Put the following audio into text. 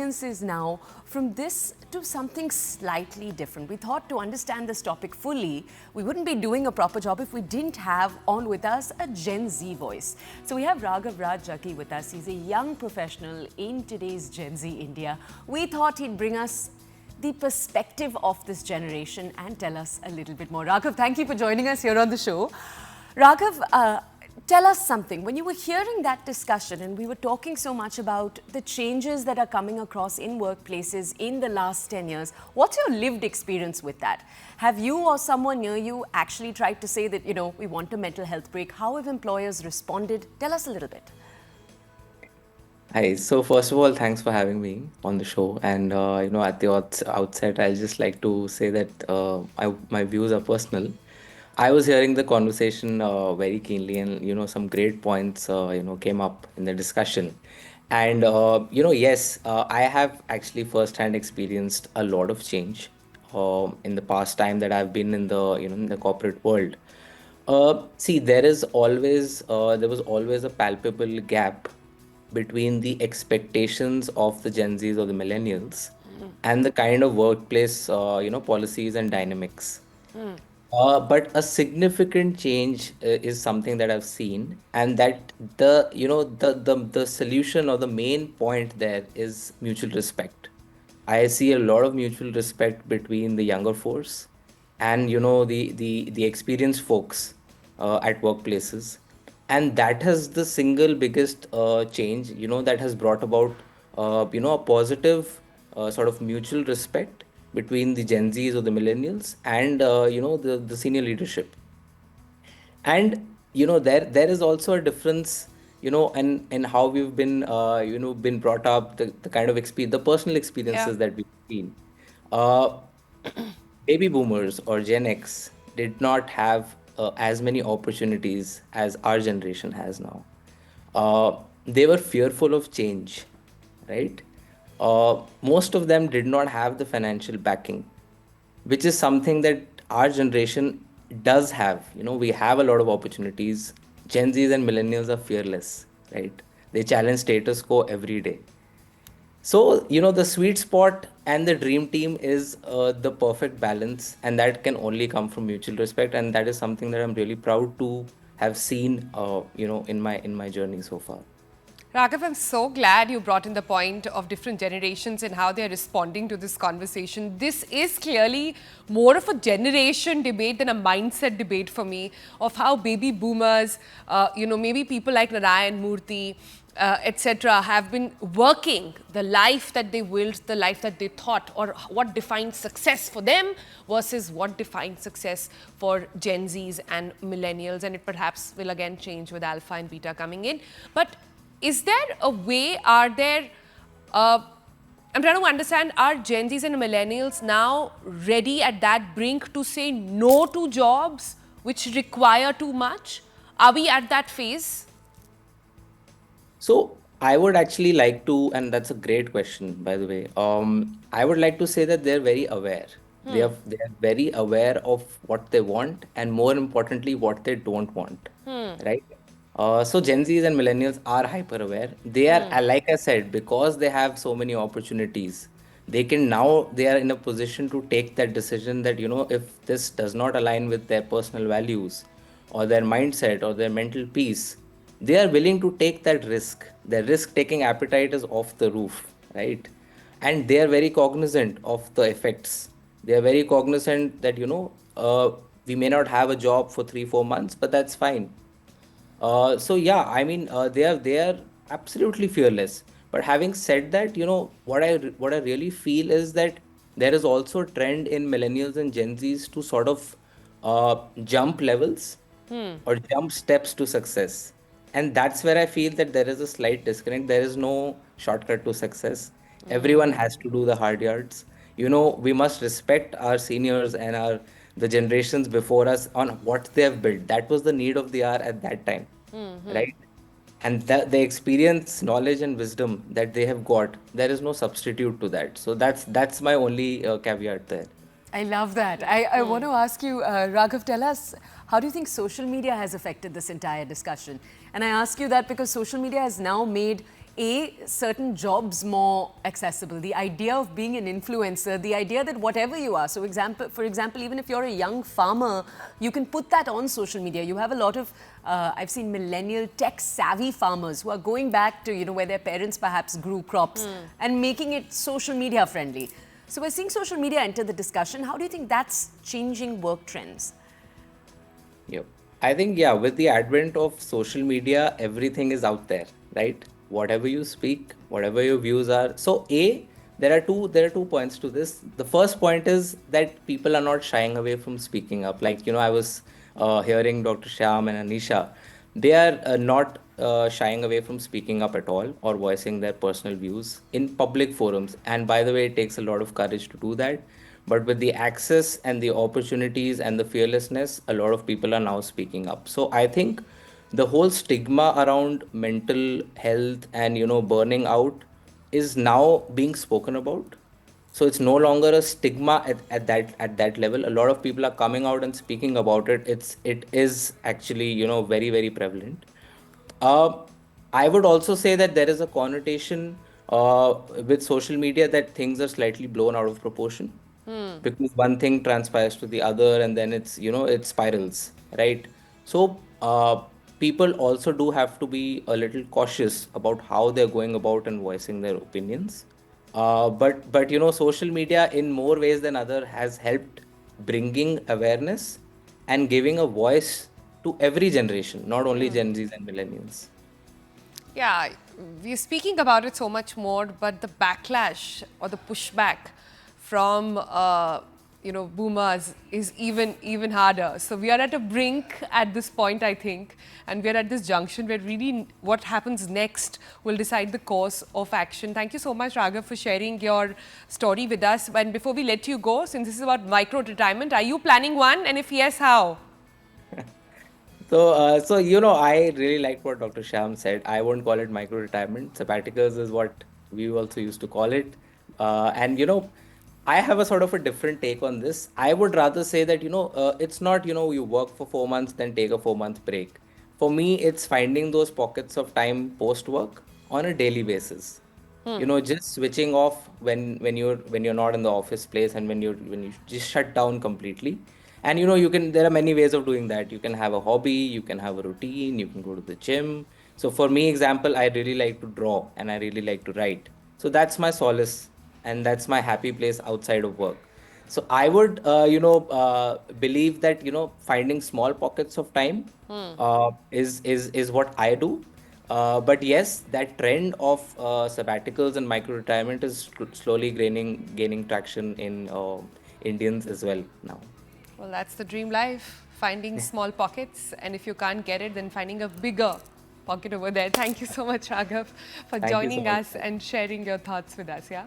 guidance is now from this to something slightly different. We thought to understand this topic fully, we wouldn't be doing a proper job if we didn't have on with us a Gen Z voice. So we have Raghav Raj Jaggi with us. He's a young professional in today's Gen Z India. We thought he'd bring us the perspective of this generation and tell us a little bit more. Raghav, thank you for joining us here on the show. Raghav, tell us something. When you were hearing that discussion and we were talking so much about the changes that are coming across in workplaces in the last 10 years, what's your lived experience with that? Have you or someone near you actually tried to say that, we want a mental health break? How have employers responded? Tell us a little bit. Hi. So first of all, thanks for having me on the show. And at the outset, I'll just like to say that my views are personal. I was hearing the conversation very keenly, and some great points came up in the discussion. And yes, I have actually firsthand experienced a lot of change in the past time that I've been in the in the corporate world. See, there was always a palpable gap between the expectations of the Gen Zs or the millennials and the kind of workplace, policies and dynamics. But a significant change is something that I've seen, and that the solution or the main point there is mutual respect. I see a lot of mutual respect between the younger force and the experienced folks at workplaces, and that has the single biggest change that has brought about a positive sort of mutual respect between the Gen Zs or the millennials and the senior leadership. And there is also a difference and how we've been been brought up, the kind of experience, the personal Yeah. experiences that we've seen. uh, Baby boomers or Gen X did not have as many opportunities as our generation has now. They were fearful of change, right? Most of them did not have the financial backing, which is something that our generation does have. We have a lot of opportunities. Gen Zs and millennials are fearless, right? They challenge status quo every day. So, the sweet spot and the dream team is the perfect balance, and that can only come from mutual respect. And that is something that I'm really proud to have seen, in my journey so far. Raghav, I'm so glad you brought in the point of different generations and how they're responding to this conversation. This is clearly more of a generation debate than a mindset debate for me of how baby boomers, maybe people like Narayan Murthy, etc., have been working the life that they willed, the life that they thought, or what defines success for them versus what defines success for Gen Zs and millennials. And it perhaps will again change with Alpha and Beta coming in. But is there a way, I'm trying to understand, are Gen Zs and millennials now ready at that brink to say no to jobs which require too much? Are we at that phase? So, I would actually like to, and that's a great question, by the way. I would like to say that they're very aware. They are very aware of what they want, and more importantly, what they don't want, right? So Gen Zs and millennials are hyper aware. They are, like I said, because they have so many opportunities, they are in a position to take that decision that, if this does not align with their personal values or their mindset or their mental peace, they are willing to take that risk. Their risk taking appetite is off the roof, right? And they are very cognizant of the effects. They are very cognizant that, we may not have a job for 3 4 months, but that's fine. So yeah, I mean, they are absolutely fearless. But having said that, what I really feel is that there is also a trend in millennials and Gen Zs to sort of jump levels or jump steps to success. And that's where I feel that there is a slight disconnect. There is no shortcut to success. Everyone has to do the hard yards. We must respect our seniors and our the generations before us on what they have built. That was the need of the hour at that time, right? And the experience, knowledge, and wisdom that they have got, there is no substitute to that. So that's my only caveat there. I love that. I want to ask you, Raghav, tell us, how do you think social media has affected this entire discussion? And I ask you that because social media has now made certain jobs more accessible, the idea of being an influencer, the idea that whatever you are, so for example, even if you're a young farmer, you can put that on social media. You have a lot of, I've seen millennial tech-savvy farmers who are going back to, where their parents perhaps grew crops and making it social media friendly. So we're seeing social media enter the discussion. How do you think that's changing work trends? Yep. I think, yeah, with the advent of social media, everything is out there, right? Whatever you speak, whatever your views are. So, there are two points to this. The first point is that people are not shying away from speaking up. Like, I was hearing Dr. Shyam and Anisha. They are not shying away from speaking up at all or voicing their personal views in public forums. And by the way, it takes a lot of courage to do that. But with the access and the opportunities and the fearlessness, a lot of people are now speaking up. So I think the whole stigma around mental health and burning out is now being spoken about. So it's no longer a stigma at that level. A lot of people are coming out and speaking about it. It is actually very very prevalent. uh, I would also say that there is a connotation with social media that things are slightly blown out of proportion because one thing transpires to the other and then it spirals, right? So people also do have to be a little cautious about how they're going about and voicing their opinions. But social media in more ways than other has helped bringing awareness and giving a voice to every generation, not only Gen Zs and millennials. Yeah, we're speaking about it so much more, but the backlash or the pushback from boomers is even harder. So we are at a brink at this point, I think, and we are at this junction where really what happens next will decide the course of action. Thank you so much, Raghav, for sharing your story with us. And before we let you go, since this is about micro-retirement, are you planning one? And if yes, how? So I really like what Dr. Sham said. I won't call it micro retirement. Sabbaticals is what we also used to call it. And I have a sort of a different take on this. I would rather say that it's not you work for 4 months then take a 4 month break. For me, it's finding those pockets of time post work on a daily basis. Just switching off when you're not in the office place and when you just shut down completely. And there are many ways of doing that. You can have a hobby, you can have a routine, you can go to the gym. So for me, example, I really like to draw and I really like to write. So that's my solace and that's my happy place outside of work. So I would believe that finding small pockets of time is what I do. But yes, that trend of sabbaticals and micro retirement is slowly gaining traction in Indians as well now. Well, that's the dream life, finding small pockets, and if you can't get it, then finding a bigger pocket over there. Thank you so much, Raghav, for Thank you so joining much. us and sharing your thoughts with us, yeah?